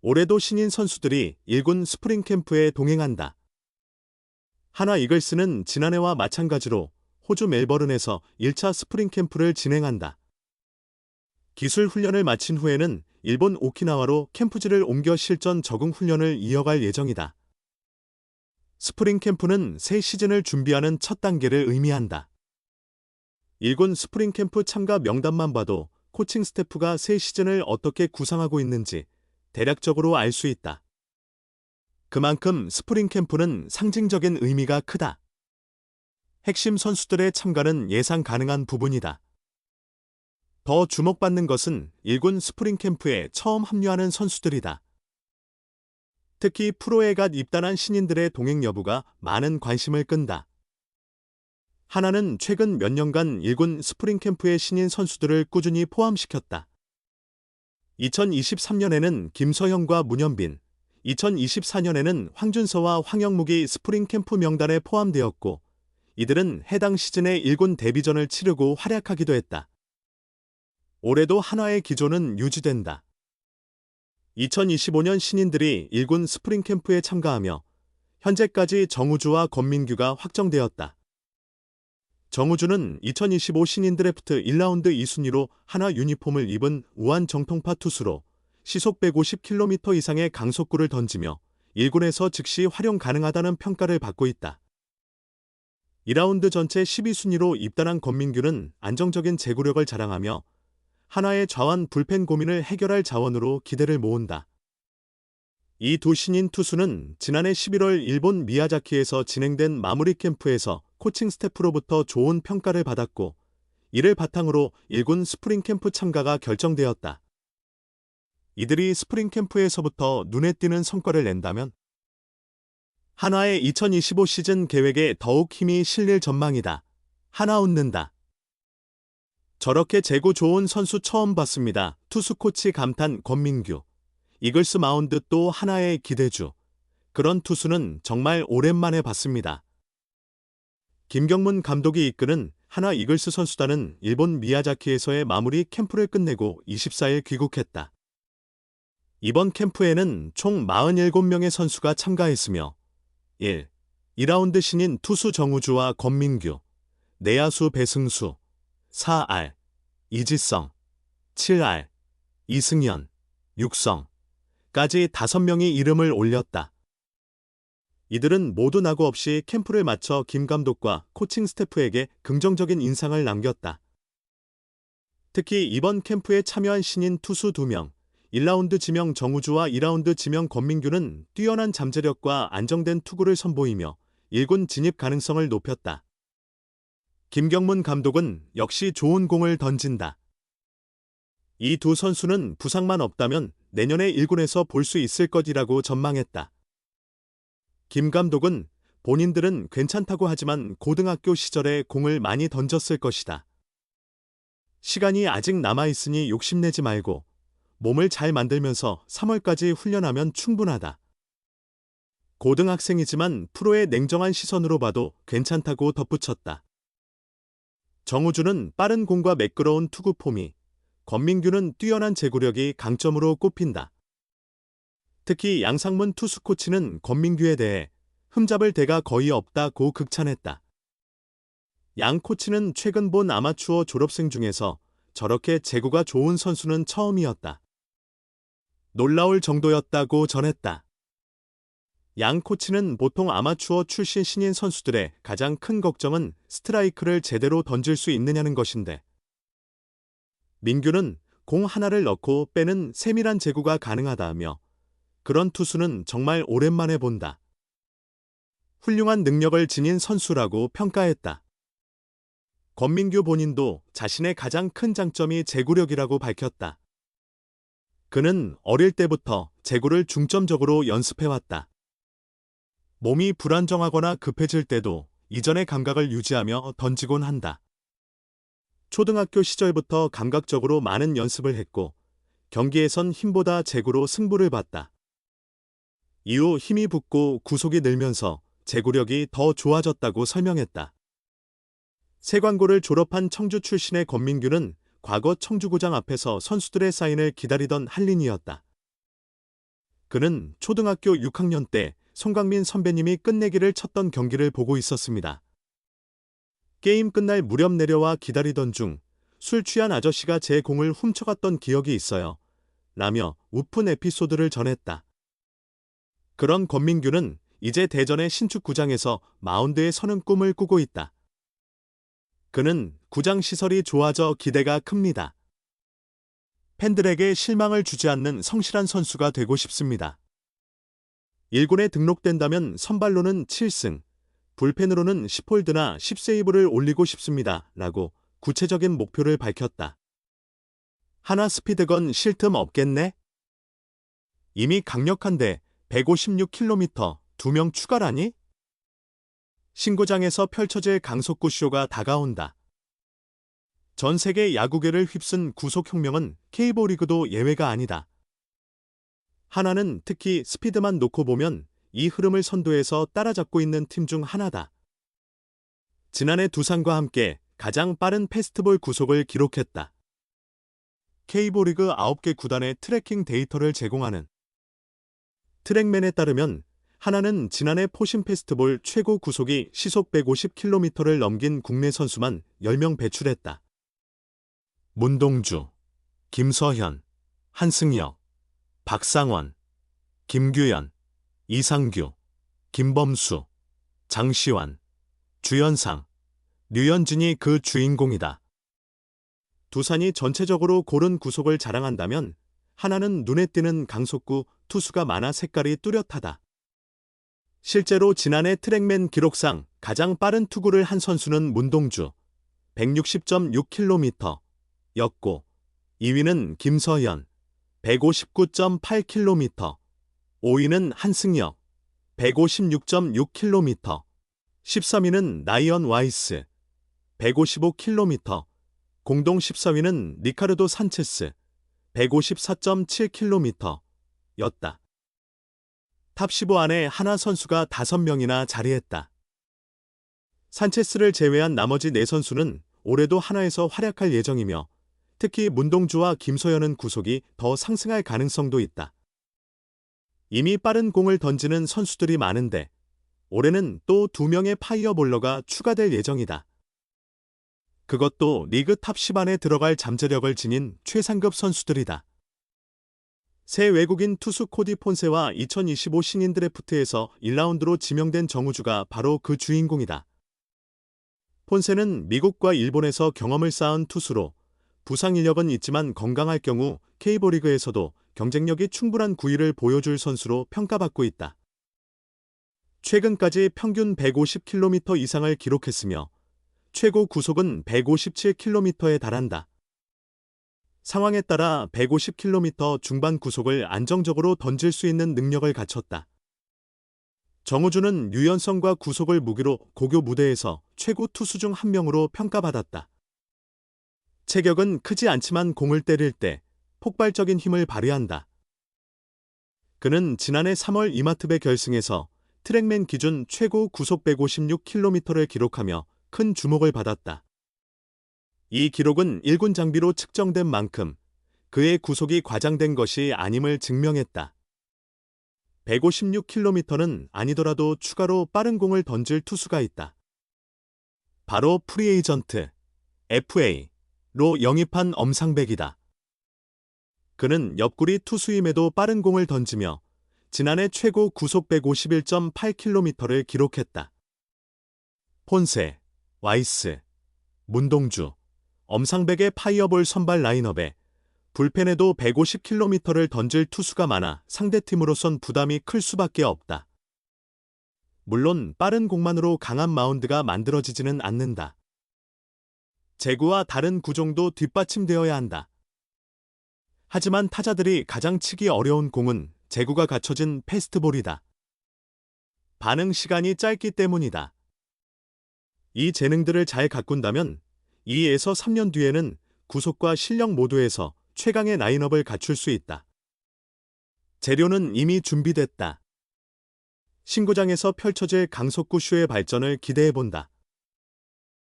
올해도 신인 선수들이 1군 스프링 캠프에 동행한다. 하나 이글스는 지난해와 마찬가지로 호주 멜버른에서 1차 스프링 캠프를 진행한다. 기술 훈련을 마친 후에는 일본 오키나와로 캠프지를 옮겨 실전 적응 훈련을 이어갈 예정이다. 스프링 캠프는 새 시즌을 준비하는 첫 단계를 의미한다. 1군 스프링 캠프 참가 명단만 봐도 코칭 스태프가 새 시즌을 어떻게 구상하고 있는지 대략적으로 알 수 있다. 그만큼 스프링 캠프는 상징적인 의미가 크다. 핵심 선수들의 참가는 예상 가능한 부분이다. 더 주목받는 것은 1군 스프링 캠프에 처음 합류하는 선수들이다. 특히 프로에 갓 입단한 신인들의 동행 여부가 많은 관심을 끈다. 하나는 최근 몇 년간 1군 스프링 캠프의 신인 선수들을 꾸준히 포함시켰다. 2023년에는 김서형과 문현빈, 2024년에는 황준서와 황영묵이 스프링 캠프 명단에 포함되었고, 이들은 해당 시즌에 1군 데뷔전을 치르고 활약하기도 했다. 올해도 한화의 기조는 유지된다. 2025년 신인들이 1군 스프링 캠프에 참가하며 현재까지 정우주와 권민규가 확정되었다. 정우주는 2025 신인 드래프트 1라운드 2순위로 한화 유니폼을 입은 우한 정통파 투수로 시속 150km 이상의 강속구를 던지며 1군에서 즉시 활용 가능하다는 평가를 받고 있다. 2라운드 전체 12순위로 입단한 권민규는 안정적인 제구력을 자랑하며 한화의 좌완 불펜 고민을 해결할 자원으로 기대를 모은다. 이 두 신인 투수는 지난해 11월 일본 미야자키에서 진행된 마무리 캠프에서 코칭 스태프로부터 좋은 평가를 받았고, 이를 바탕으로 1군 스프링 캠프 참가가 결정되었다. 이들이 스프링 캠프에서부터 눈에 띄는 성과를 낸다면 한화의 2025 시즌 계획에 더욱 힘이 실릴 전망이다. 한화 웃는다. 저렇게 제구 좋은 선수 처음 봤습니다. 투수 코치 감탄 권민규. 이글스 마운드 또 하나의 기대주. 그런 투수는 정말 오랜만에 봤습니다. 김경문 감독이 이끄는 한화 이글스 선수단은 일본 미야자키에서의 마무리 캠프를 끝내고 24일 귀국했다. 이번 캠프에는 총 47명의 선수가 참가했으며 1. 2라운드 신인 투수 정우주와 권민규, 내야수 배승수, 4알, 이지성, 7알, 이승현, 육성까지 5명이 이름을 올렸다. 이들은 모두 낙오 없이 캠프를 마쳐 김 감독과 코칭 스태프에게 긍정적인 인상을 남겼다. 특히 이번 캠프에 참여한 신인 투수 2명, 1라운드 지명 정우주와 2라운드 지명 권민규는 뛰어난 잠재력과 안정된 투구를 선보이며 1군 진입 가능성을 높였다. 김경문 감독은 역시 좋은 공을 던진다. 이 두 선수는 부상만 없다면 내년에 1군에서 볼 수 있을 것이라고 전망했다. 김 감독은 본인들은 괜찮다고 하지만 고등학교 시절에 공을 많이 던졌을 것이다. 시간이 아직 남아있으니 욕심내지 말고 몸을 잘 만들면서 3월까지 훈련하면 충분하다. 고등학생이지만 프로의 냉정한 시선으로 봐도 괜찮다고 덧붙였다. 정우주는 빠른 공과 매끄러운 투구 폼이, 권민규는 뛰어난 제구력이 강점으로 꼽힌다. 특히 양상문 투수 코치는 권민규에 대해 흠잡을 데가 거의 없다고 극찬했다. 양 코치는 최근 본 아마추어 졸업생 중에서 저렇게 제구가 좋은 선수는 처음이었다. 놀라울 정도였다고 전했다. 양 코치는 보통 아마추어 출신 신인 선수들의 가장 큰 걱정은 스트라이크를 제대로 던질 수 있느냐는 것인데, 민규는 공 하나를 넣고 빼는 세밀한 제구가 가능하다며 그런 투수는 정말 오랜만에 본다. 훌륭한 능력을 지닌 선수라고 평가했다. 권민규 본인도 자신의 가장 큰 장점이 제구력이라고 밝혔다. 그는 어릴 때부터 제구를 중점적으로 연습해왔다. 몸이 불안정하거나 급해질 때도 이전의 감각을 유지하며 던지곤 한다. 초등학교 시절부터 감각적으로 많은 연습을 했고 경기에선 힘보다 제구로 승부를 봤다. 이후 힘이 붙고 구속이 늘면서 제구력이 더 좋아졌다고 설명했다. 세관고를 졸업한 청주 출신의 권민규는 과거 청주구장 앞에서 선수들의 사인을 기다리던 한린이었다. 그는 초등학교 6학년 때 송강민 선배님이 끝내기를 쳤던 경기를 보고 있었습니다. 게임 끝날 무렵 내려와 기다리던 중 술 취한 아저씨가 제 공을 훔쳐갔던 기억이 있어요. 라며 우픈 에피소드를 전했다. 그런 권민규는 이제 대전의 신축구장에서 마운드에 서는 꿈을 꾸고 있다. 그는 구장 시설이 좋아져 기대가 큽니다. 팬들에게 실망을 주지 않는 성실한 선수가 되고 싶습니다. 1군에 등록된다면 선발로는 7승, 불펜으로는 10홀드나 10세이브를 올리고 싶습니다. 라고 구체적인 목표를 밝혔다. 하나 스피드건 쉴 틈 없겠네? 이미 강력한데 156km 2명 추가라니? 신구장에서 펼쳐질 강속구 쇼가 다가온다. 전 세계 야구계를 휩쓴 구속혁명은 K리그 리그도 예외가 아니다. 하나는 특히 스피드만 놓고 보면 이 흐름을 선도해서 따라잡고 있는 팀 중 하나다. 지난해 두산과 함께 가장 빠른 패스트볼 구속을 기록했다. K리그 9개 구단의 트래킹 데이터를 제공하는 트랙맨에 따르면 하나는 지난해 포심 패스트볼 최고 구속이 시속 150km를 넘긴 국내 선수만 10명 배출했다. 문동주, 김서현, 한승혁, 박상원, 김규현, 이상규, 김범수, 장시환, 주연상, 류현진이 그 주인공이다. 두산이 전체적으로 고른 구속을 자랑한다면 하나는 눈에 띄는 강속구 투수가 많아 색깔이 뚜렷하다. 실제로 지난해 트랙맨 기록상 가장 빠른 투구를 한 선수는 문동주, 160.6km 였고 2위는 김서현, 159.8km, 5위는 한승혁, 156.6km, 13위는 나이언 와이스, 155km, 공동 14위는 리카르도 산체스, 154.7km 였다. 탑15 안에 하나 선수가 5명이나 자리했다. 산체스를 제외한 나머지 4선수는 올해도 하나에서 활약할 예정이며 특히 문동주와 김소연은 구속이 더 상승할 가능성도 있다. 이미 빠른 공을 던지는 선수들이 많은데 올해는 또 2명의 파이어볼러가 추가될 예정이다. 그것도 리그 탑10 안에 들어갈 잠재력을 지닌 최상급 선수들이다. 새 외국인 투수 코디 폰세와 2025 신인 드래프트에서 1라운드로 지명된 정우주가 바로 그 주인공이다. 폰세는 미국과 일본에서 경험을 쌓은 투수로 부상 이력은 있지만 건강할 경우 K리그에서도 경쟁력이 충분한 구위를 보여줄 선수로 평가받고 있다. 최근까지 평균 150km 이상을 기록했으며 최고 구속은 157km에 달한다. 상황에 따라 150km 중반 구속을 안정적으로 던질 수 있는 능력을 갖췄다. 정우주는 유연성과 구속을 무기로 고교 무대에서 최고 투수 중 한 명으로 평가받았다. 체격은 크지 않지만 공을 때릴 때 폭발적인 힘을 발휘한다. 그는 지난해 3월 이마트배 결승에서 트랙맨 기준 최고 구속 156km를 기록하며 큰 주목을 받았다. 이 기록은 1군 장비로 측정된 만큼 그의 구속이 과장된 것이 아님을 증명했다. 156km는 아니더라도 추가로 빠른 공을 던질 투수가 있다. 바로 프리에이전트, FA로 영입한 엄상백이다. 그는 옆구리 투수임에도 빠른 공을 던지며 지난해 최고 구속 151.8km를 기록했다. 폰세, 와이스, 문동주, 엄상백의 파이어볼 선발 라인업에 불펜에도 150km를 던질 투수가 많아 상대팀으로선 부담이 클 수밖에 없다. 물론 빠른 공만으로 강한 마운드가 만들어지지는 않는다. 제구와 다른 구종도 뒷받침되어야 한다. 하지만 타자들이 가장 치기 어려운 공은 제구가 갖춰진 패스트볼이다. 반응 시간이 짧기 때문이다. 이 재능들을 잘 가꾼다면 2에서 3년 뒤에는 구속과 실력 모두에서 최강의 라인업을 갖출 수 있다. 재료는 이미 준비됐다. 신구장에서 펼쳐질 강속구 쇼의 발전을 기대해본다.